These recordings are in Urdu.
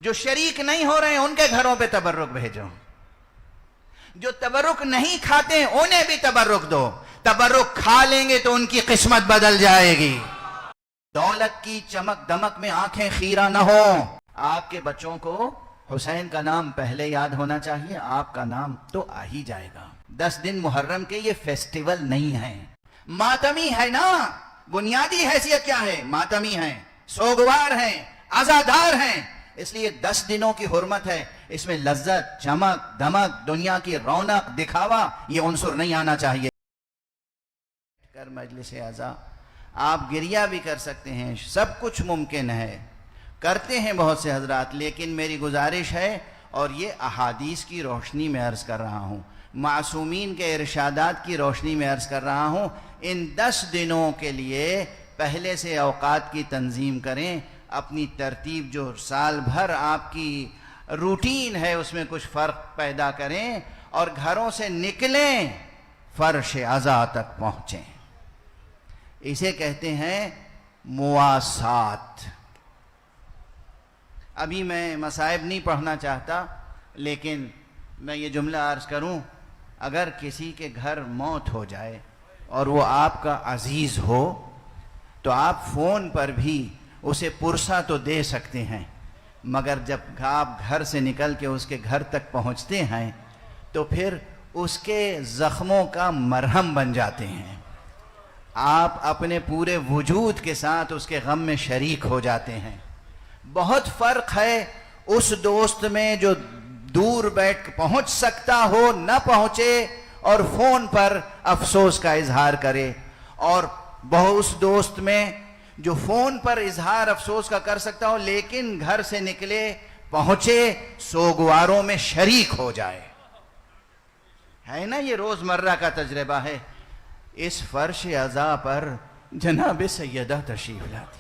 جو شریک نہیں ہو رہے ہیں ان کے گھروں پہ تبرک بھیجو، جو تبرک نہیں کھاتے ہیں انہیں بھی تبرک دو، تبرک کھا لیں گے تو ان کی قسمت بدل جائے گی۔ دولت کی چمک دمک میں آنکھیں خیرہ نہ ہو۔ آپ کے بچوں کو حسین کا نام پہلے یاد ہونا چاہیے، آپ کا نام تو آ ہی جائے گا۔ 10 دن محرم کے یہ فیسٹیول نہیں ہیں، ماتمی ہے نا۔ بنیادی حیثیت کیا ہے؟ ماتمی ہیں، سوگوار ہیں، عزادار ہیں، اس لیے 10 دنوں کی حرمت ہے۔ اس میں لذت، چمک دمک، دنیا کی رونق، دکھاوا، یہ عنصر نہیں آنا چاہیے۔ کر مجلس اعزا آپ گریہ بھی کر سکتے ہیں، سب کچھ ممکن ہے، کرتے ہیں بہت سے حضرات، لیکن میری گزارش ہے اور یہ احادیث کی روشنی میں عرض کر رہا ہوں، معصومین کے ارشادات کی روشنی میں عرض کر رہا ہوں، ان 10 دنوں کے لیے پہلے سے اوقات کی تنظیم کریں، اپنی ترتیب جو سال بھر آپ کی روٹین ہے اس میں کچھ فرق پیدا کریں اور گھروں سے نکلیں، فرش عزا تک پہنچیں۔ اسے کہتے ہیں مواسات۔ ابھی میں مصائب نہیں پڑھنا چاہتا، لیکن میں یہ جملہ عرض کروں، اگر کسی کے گھر موت ہو جائے اور وہ آپ کا عزیز ہو تو آپ فون پر بھی اسے پرسہ تو دے سکتے ہیں، مگر جب آپ گھر سے نکل کے اس کے گھر تک پہنچتے ہیں تو پھر اس کے زخموں کا مرہم بن جاتے ہیں، آپ اپنے پورے وجود کے ساتھ اس کے غم میں شریک ہو جاتے ہیں۔ بہت فرق ہے اس دوست میں جو دور بیٹھ پہنچ سکتا ہو نہ پہنچے اور فون پر افسوس کا اظہار کرے، اور اس دوست میں جو فون پر اظہار افسوس کا کر سکتا ہو لیکن گھر سے نکلے، پہنچے، سوگواروں میں شریک ہو جائے۔ ہے نا، یہ روزمرہ کا تجربہ ہے۔ اس فرش عزا پر جناب سیدہ تشریف لاتی،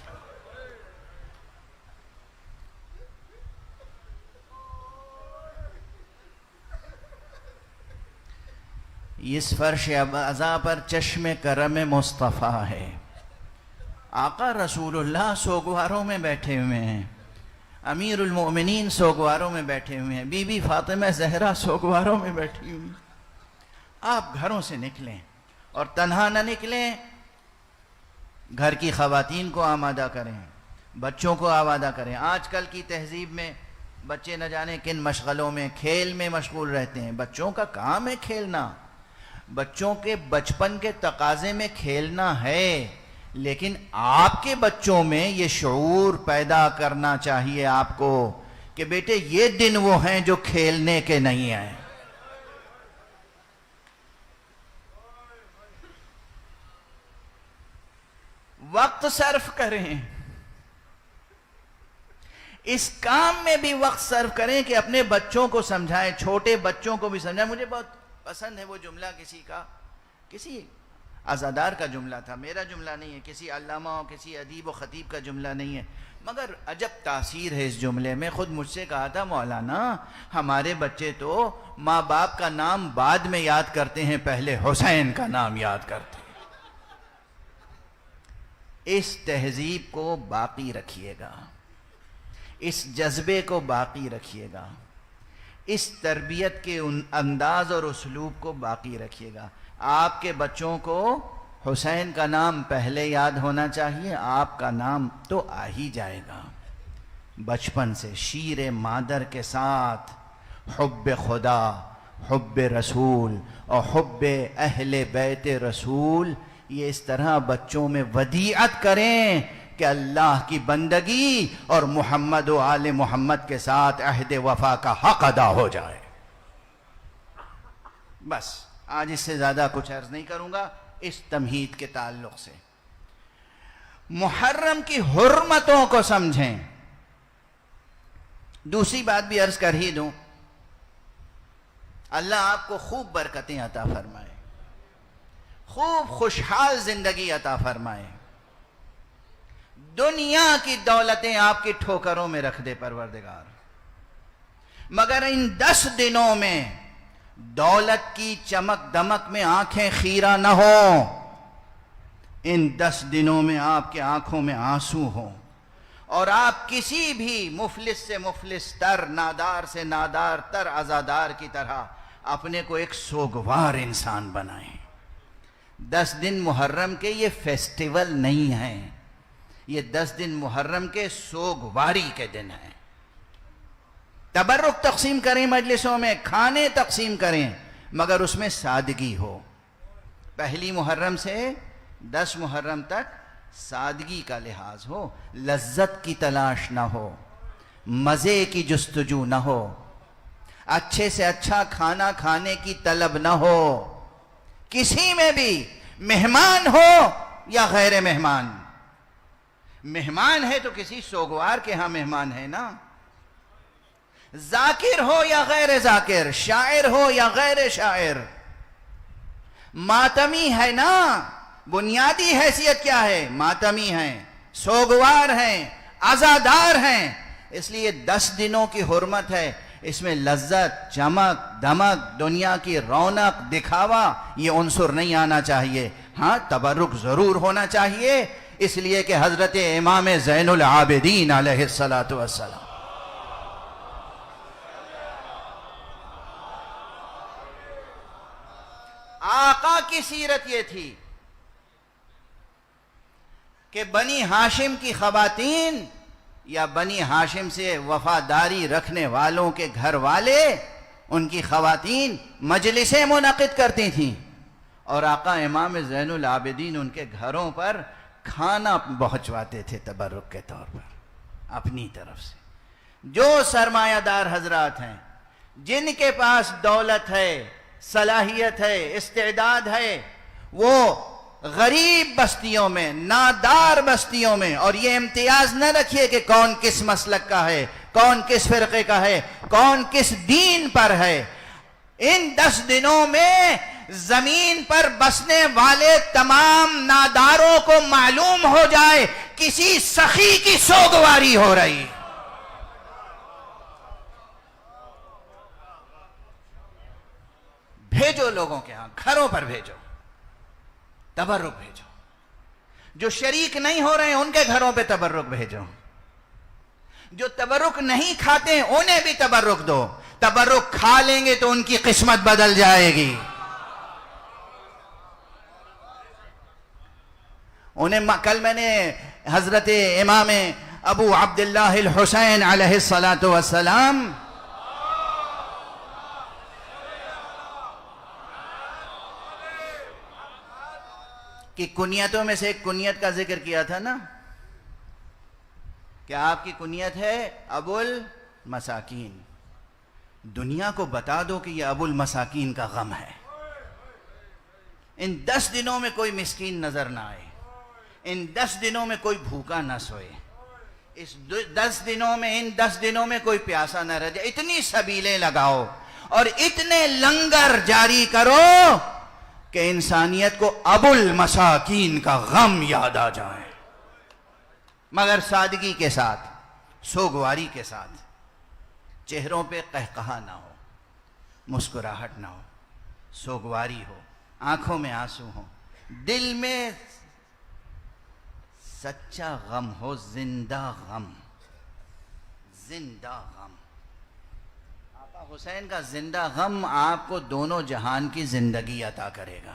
اس فرش عزا پر چشم کرم مصطفیٰ ہے۔ آقا رسول اللہ سوگواروں میں بیٹھے ہوئے ہیں، امیر المؤمنین سوگواروں میں بیٹھے ہوئے ہیں، بی بی فاطمہ زہرا سوگواروں میں بیٹھی ہوئی۔ آپ گھروں سے نکلیں اور تنہا نہ نکلیں، گھر کی خواتین کو آمادہ کریں، بچوں کو آمادہ کریں۔ آج کل کی تہذیب میں بچے نہ جانے کن مشغلوں میں، کھیل میں مشغول رہتے ہیں۔ بچوں کا کام ہے کھیلنا، بچوں کے بچپن کے تقاضے میں کھیلنا ہے، لیکن آپ کے بچوں میں یہ شعور پیدا کرنا چاہیے آپ کو کہ بیٹے یہ دن وہ ہیں جو کھیلنے کے نہیں ہیں۔ وقت صرف کریں، اس کام میں بھی وقت صرف کریں کہ اپنے بچوں کو سمجھائیں، چھوٹے بچوں کو بھی سمجھائیں۔ مجھے بہت پسند ہے وہ جملہ کسی عزادار کا جملہ تھا، میرا جملہ نہیں ہے، کسی علامہ و کسی ادیب و خطیب کا جملہ نہیں ہے، مگر عجب تاثیر ہے اس جملے میں۔ خود مجھ سے کہا تھا، مولانا ہمارے بچے تو ماں باپ کا نام بعد میں یاد کرتے ہیں، پہلے حسین کا نام یاد کرتے ہیں۔ اس تہذیب کو باقی رکھیے گا، اس جذبے کو باقی رکھیے گا، اس تربیت کے انداز اور اسلوب کو باقی رکھیے گا۔ آپ کے بچوں کو حسین کا نام پہلے یاد ہونا چاہیے، آپ کا نام تو آ ہی جائے گا۔ بچپن سے شیر مادر کے ساتھ حب خدا، حب رسول اور حب اہل بیت رسول، یہ اس طرح بچوں میں ودیعت کریں کہ اللہ کی بندگی اور محمد و آل محمد کے ساتھ عہد وفا کا حق ادا ہو جائے۔ بس آج اس سے زیادہ کچھ عرض نہیں کروں گا اس تمہید کے تعلق سے۔ محرم کی حرمتوں کو سمجھیں۔ دوسری بات بھی عرض کر ہی دوں، اللہ آپ کو خوب برکتیں عطا فرمائے، خوب خوشحال زندگی عطا فرمائے، دنیا کی دولتیں آپ کی ٹھوکروں میں رکھ دے پروردگار، مگر ان 10 دنوں میں دولت کی چمک دمک میں آنکھیں خیرہ نہ ہوں، ان 10 دنوں میں آپ کے آنکھوں میں آنسو ہوں، اور آپ کسی بھی مفلس سے مفلس تر، نادار سے نادار تر عزادار کی طرح اپنے کو ایک سوگوار انسان بنائیں۔ 10 دن محرم کے یہ فیسٹیول نہیں ہیں، یہ 10 دن محرم کے سوگواری کے دن ہیں۔ تبرک تقسیم کریں، مجلسوں میں کھانے تقسیم کریں، مگر اس میں سادگی ہو۔ پہلی محرم سے 10 محرم تک سادگی کا لحاظ ہو، لذت کی تلاش نہ ہو، مزے کی جستجو نہ ہو، اچھے سے اچھا کھانا کھانے کی طلب نہ ہو، کسی میں بھی مہمان ہو یا غیر مہمان۔ مہمان ہے تو کسی سوگوار کے ہاں مہمان ہے نا، ذاکر ہو یا غیر ذاکر، شاعر ہو یا غیر شاعر، ماتمی ہے نا۔ بنیادی حیثیت کیا ہے؟ ماتمی ہیں، سوگوار ہیں، عزادار ہیں۔ اس لیے 10 دنوں کی حرمت ہے، اس میں لذت، چمک، دمک، دنیا کی رونق، دکھاوا یہ عنصر نہیں آنا چاہیے۔ ہاں تبرک ضرور ہونا چاہیے، اس لیے کہ حضرت امام زین العابدین علیہ السلام آقا کی سیرت یہ تھی کہ بنی ہاشم کی خواتین یا بنی ہاشم سے وفاداری رکھنے والوں کے گھر والے، ان کی خواتین مجلسیں منعقد کرتی تھیں، اور آقا امام زین العابدین ان کے گھروں پر کھانا پہنچواتے تھے تبرک کے طور پر اپنی طرف سے۔ جو سرمایہ دار حضرات ہیں، جن کے پاس دولت ہے، صلاحیت ہے، استعداد ہے، وہ غریب بستیوں میں، نادار بستیوں میں، اور یہ امتیاز نہ رکھیے کہ کون کس مسلک کا ہے، کون کس فرقے کا ہے، کون کس دین پر ہے، ان 10 دنوں میں زمین پر بسنے والے تمام ناداروں کو معلوم ہو جائے کسی سخی کی سوگواری ہو رہی۔ بھیجو لوگوں کے ہاں، گھروں پر بھیجو، تبرک بھیجو۔ جو شریک نہیں ہو رہے ہیں ان کے گھروں پہ تبرک بھیجو، جو تبرک نہیں کھاتے انہیں بھی تبرک دو۔ تبرک کھا لیں گے تو ان کی قسمت بدل جائے گی۔ کل میں نے حضرت امام ابو عبداللہ الحسین علیہ السلام کی کنیتوں میں سے ایک کنیت کا ذکر کیا تھا نا، کہ آپ کی کنیت ہے ابو المساکین۔ دنیا کو بتا دو کہ یہ ابو المساکین کا غم ہے۔ ان 10 دنوں میں کوئی مسکین نظر نہ آئے، ان 10 دنوں میں کوئی بھوکا نہ سوئے، اس 10 دنوں میں، ان 10 دنوں میں کوئی پیاسا نہ رہ جائے۔ اتنی سبیلیں لگاؤ اور اتنے لنگر جاری کرو کہ انسانیت کو ابو المساکین کا غم یاد آ جائے، مگر سادگی کے ساتھ، سوگواری کے ساتھ۔ چہروں پہ قہقہا نہ ہو، مسکراہٹ نہ ہو، سوگواری ہو، آنکھوں میں آنسو ہو، دل میں سچا غم ہو، زندہ غم، زندہ غم۔ آقا حسین کا زندہ غم آپ کو دونوں جہان کی زندگی عطا کرے گا۔